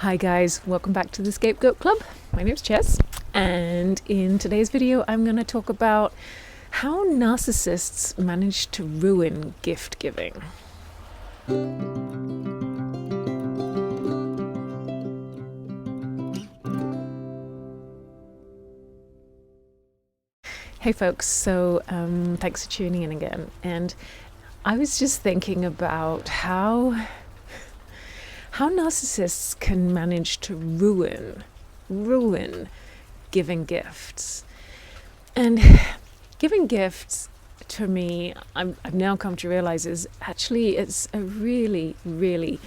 Hi guys, welcome back to the Scapegoat Club. My name's Jess, and in today's video I'm going to talk about how narcissists manage to ruin gift giving. Hey folks, so thanks for tuning in again, and I was just thinking about how narcissists can manage to ruin giving gifts. And giving gifts, to me, I've now come to realize it's a really, really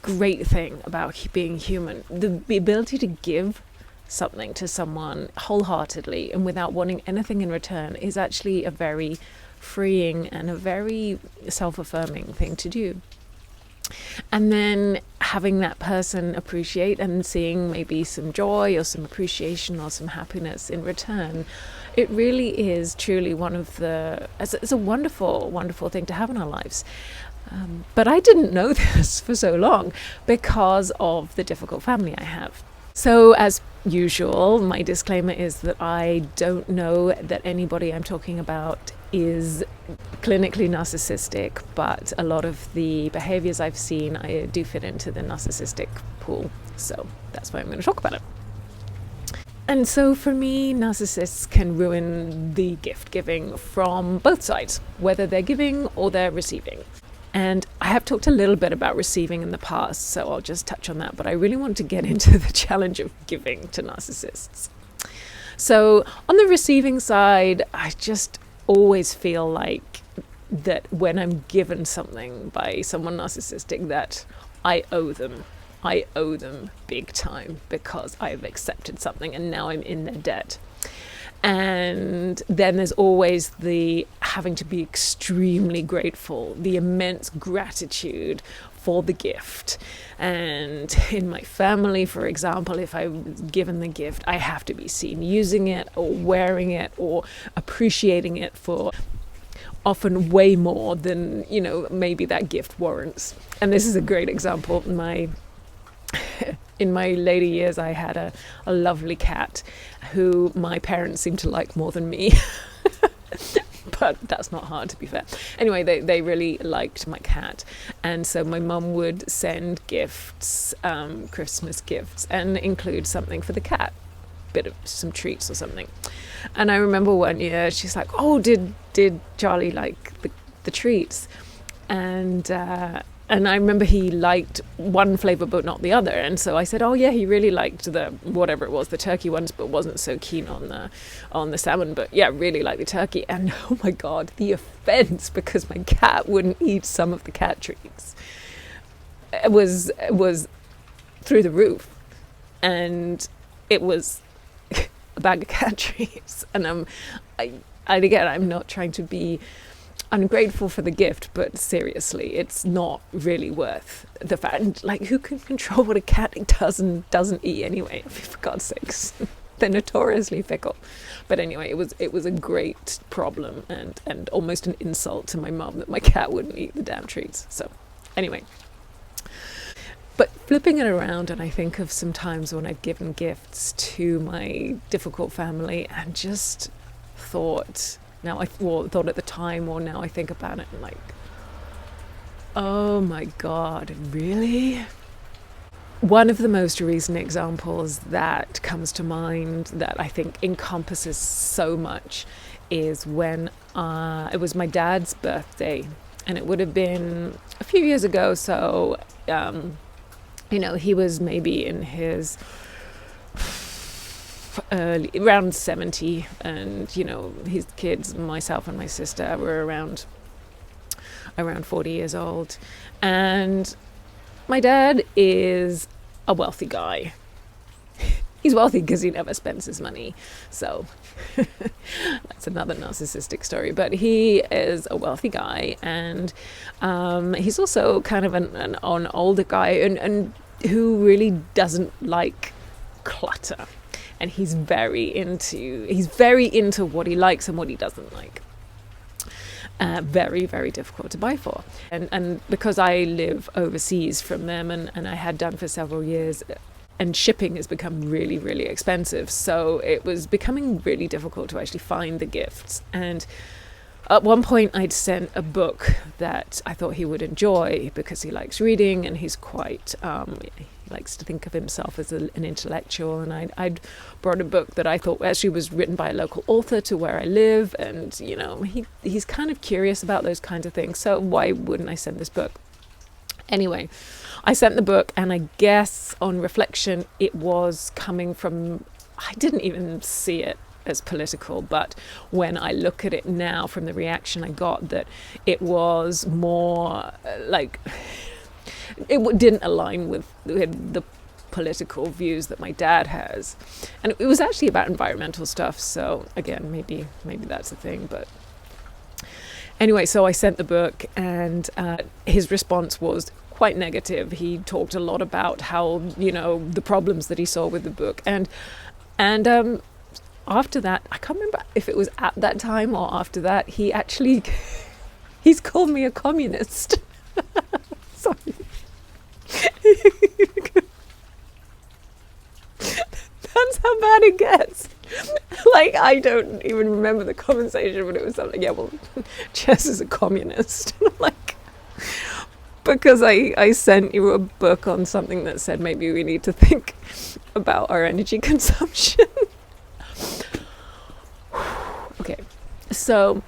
great thing about being human. The ability to give something to someone wholeheartedly and without wanting anything in return is actually a very freeing and a very self-affirming thing to do. And then having that person appreciate and seeing maybe some joy or some appreciation or some happiness in return, it really is truly it's a wonderful, wonderful thing to have in our lives. But I didn't know this for so long because of the difficult family I have. So as usual, my disclaimer is that I don't know that anybody I'm talking about is clinically narcissistic, but a lot of the behaviors I've seen I do fit into the narcissistic pool. So that's why I'm going to talk about it. And so for me, narcissists can ruin the gift giving from both sides, whether they're giving or they're receiving. And I have talked a little bit about receiving in the past, so I'll just touch on that. But I really want to get into the challenge of giving to narcissists. So on the receiving side, I just always feel like that when I'm given something by someone narcissistic, that I owe them. I owe them big time because I've accepted something and now I'm in their debt. And then there's always the having to be extremely grateful, the immense gratitude for the gift. And in my family, for example, if I was given the gift, I have to be seen using it or wearing it or appreciating it for often way more than, maybe that gift warrants. And this is a great example. In my later years, I had a lovely cat who my parents seemed to like more than me. But that's not hard, to be fair. Anyway, they really liked my cat. And so my mum would send gifts, Christmas gifts, and include something for the cat, some treats or something. And I remember one year she's like, "Oh, did Charlie like the treats?" And I remember he liked one flavor but not the other, and so I said, "Oh yeah, he really liked the whatever it was, the turkey ones, but wasn't so keen on the salmon. But yeah, really liked the turkey." And oh my God, the offense because my cat wouldn't eat some of the cat treats was through the roof, and it was a bag of cat treats. And I'm not trying to be ungrateful for the gift, but seriously, it's not really worth the fact. Like, who can control what a cat does and doesn't eat anyway? For God's sakes, they're notoriously fickle. But anyway, it was a great problem and almost an insult to my mum that my cat wouldn't eat the damn treats. So anyway, but flipping it around, and I think of some times when I've given gifts to my difficult family and just thought at the time, or now I think about it and like, oh my God, really? One of the most recent examples that comes to mind that I think encompasses so much is when it was my dad's birthday, and it would have been a few years ago. So, he was maybe in his around 70, and his kids, myself and my sister, were around 40 years old. And my dad is a wealthy guy. He's wealthy because he never spends his money, so that's another narcissistic story. But he is a wealthy guy, and he's also kind of an older guy and who really doesn't like clutter. And he's very into what he likes and what he doesn't like. very, very difficult to buy for. And because I live overseas from them, and I had done for several years, and shipping has become really, really expensive. So it was becoming really difficult to actually find the gifts. And at one point I'd sent a book that I thought he would enjoy because he likes reading, and he's quite, he likes to think of himself as an intellectual. And I'd brought a book that I thought actually was written by a local author to where I live. And, he's kind of curious about those kinds of things. So why wouldn't I send this book? Anyway, I sent the book, and I guess on reflection, it was coming from, I didn't even see it as political, but when I look at it now from the reaction I got, that it was more like, it didn't align with the political views that my dad has. And it was actually about environmental stuff. So again, maybe that's the thing, but anyway, so I sent the book, and his response was quite negative. He talked a lot about how, the problems that he saw with the book. And after that, I can't remember if it was at that time or after that, he's called me a communist. Sorry. That's how bad it gets. Like, I don't even remember the conversation, but it was something, Jess is a communist. Like, because I sent you a book on something that said maybe we need to think about our energy consumption. Okay, so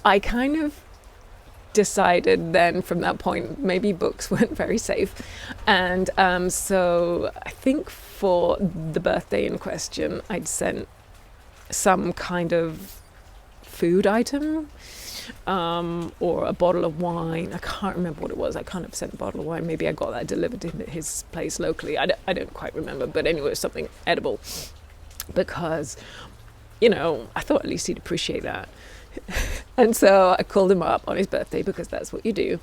I kind of decided then from that point maybe books weren't very safe, and so I think for the birthday in question I'd sent some kind of food item, or a bottle of wine. I can't remember what it was. I kind of sent a bottle of wine. Maybe I got that delivered to his place locally. I don't quite remember, but anyway, it was something edible, because I thought at least he'd appreciate that. And so I called him up on his birthday, because that's what you do.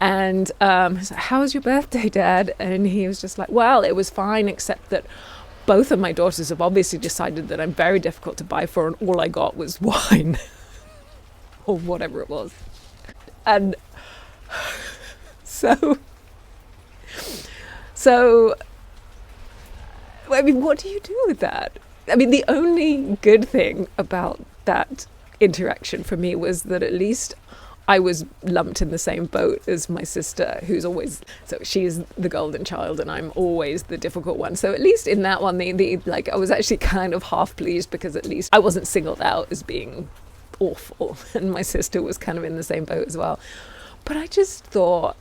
And I was like, "How was your birthday, Dad?" And he was just like, "Well, it was fine, except that both of my daughters have obviously decided that I'm very difficult to buy for, and all I got was wine." Or whatever it was. And so I mean, what do you do with that? I mean, the only good thing about that interaction for me was that at least I was lumped in the same boat as my sister, who's always, so she's the golden child and I'm always the difficult one. So at least in that one, I was actually kind of half pleased, because at least I wasn't singled out as being awful, and my sister was kind of in the same boat as well. But I just thought,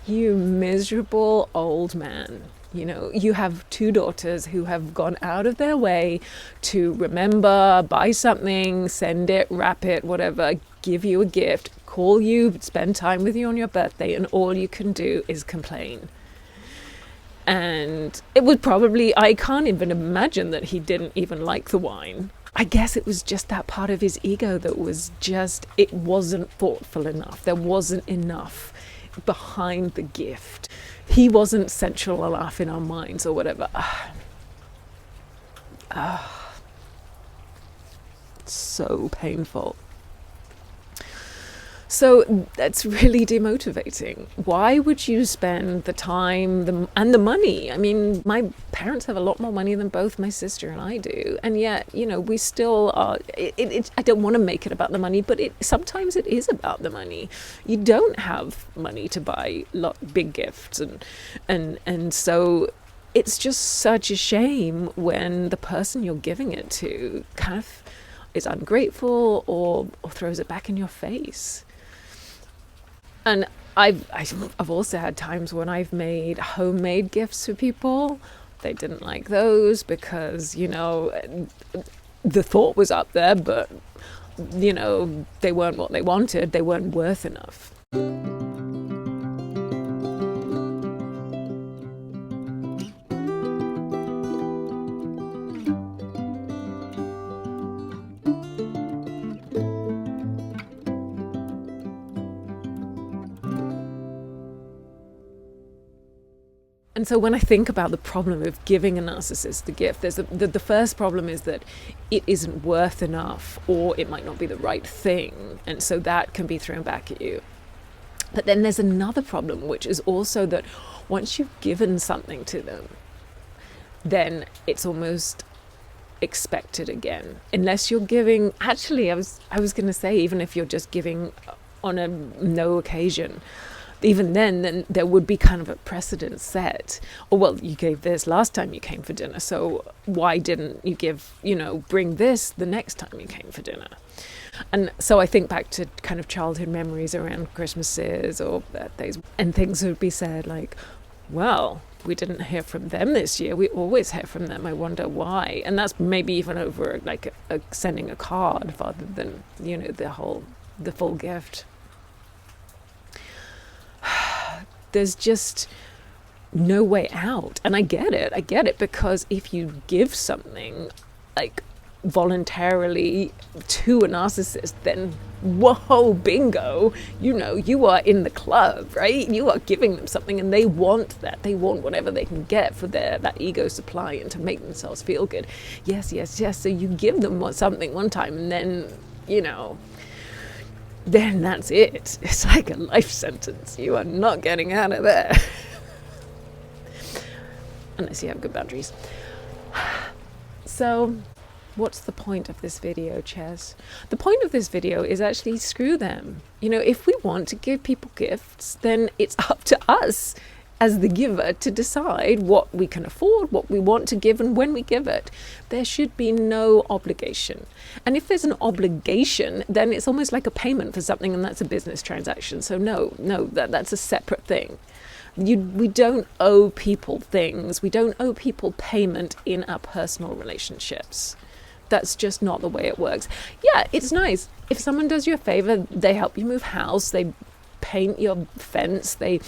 you miserable old man, you have two daughters who have gone out of their way to remember, buy something, send it, wrap it, whatever, give you a gift, call you, spend time with you on your birthday, and all you can do is complain. And it was probably, I can't even imagine that he didn't even like the wine. I guess it was just that part of his ego that was just, it wasn't thoughtful enough. There wasn't enough behind the gift. He wasn't central enough in our minds or whatever. So painful. So that's really demotivating. Why would you spend the time and the money? I mean, my parents have a lot more money than both my sister and I do. And yet, we still are, I don't want to make it about the money, but sometimes it is about the money. You don't have money to buy big gifts. And so it's just such a shame when the person you're giving it to kind of is ungrateful or throws it back in your face. And I've also had times when I've made homemade gifts for people. They didn't like those because, the thought was up there, but, they weren't what they wanted. They weren't worth enough. And so when I think about the problem of giving a narcissist the gift, there's the first problem is that it isn't worth enough, or it might not be the right thing, and so that can be thrown back at you. But then there's another problem, which is also that once you've given something to them, then it's almost expected again, unless you're giving. Actually, I was going to say, even if you're just giving on a no occasion, even then there would be kind of a precedent set. Or, well, you gave this last time you came for dinner, so why didn't you bring this the next time you came for dinner? And so I think back to kind of childhood memories around Christmases or birthdays, and things would be said like, well, we didn't hear from them this year. We always hear from them. I wonder why. And that's maybe even over like sending a card rather than, the full gift. There's just no way out. And I get it, because if you give something like voluntarily to a narcissist, then whoa, bingo, you are in the club, right? You are giving them something, and they want that. They want whatever they can get for that ego supply and to make themselves feel good. Yes. So you give them something one time, and then then that's it. It's like a life sentence. You are not getting out of there. Unless you have good boundaries. So what's the point of this video, Ches? The point of this video is actually screw them. If we want to give people gifts, then it's up to us as the giver to decide what we can afford, what we want to give, and when we give it. There should be no obligation. And if there's an obligation, then it's almost like a payment for something, and that's a business transaction. So no, that's a separate thing. We don't owe people things. We don't owe people payment in our personal relationships. That's just not the way it works. Yeah, it's nice. If someone does you a favor, they help you move house, they paint your fence, they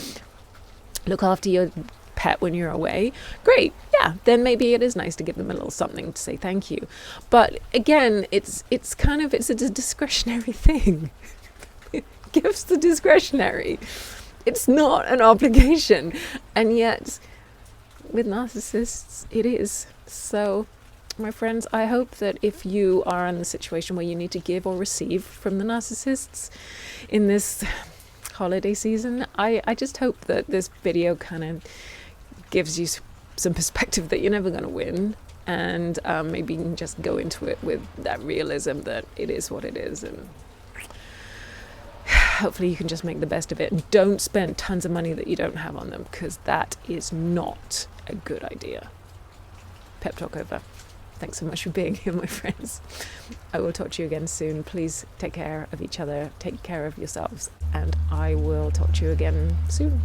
look after your pet when you're away, great. Yeah, then maybe it is nice to give them a little something to say thank you. But again, it's a discretionary thing. Gifts are discretionary. It's not an obligation. And yet, with narcissists, it is. So, my friends, I hope that if you are in the situation where you need to give or receive from the narcissists in this holiday season, I just hope that this video kind of gives you some perspective that you're never going to win, and maybe you can just go into it with that realism that it is what it is, and hopefully you can just make the best of it, and don't spend tons of money that you don't have on them, because that is not a good idea. Pep talk over. Thanks so much for being here, my friends. I will talk to you again soon. Please take care of each other, take care of yourselves, and I will talk to you again soon.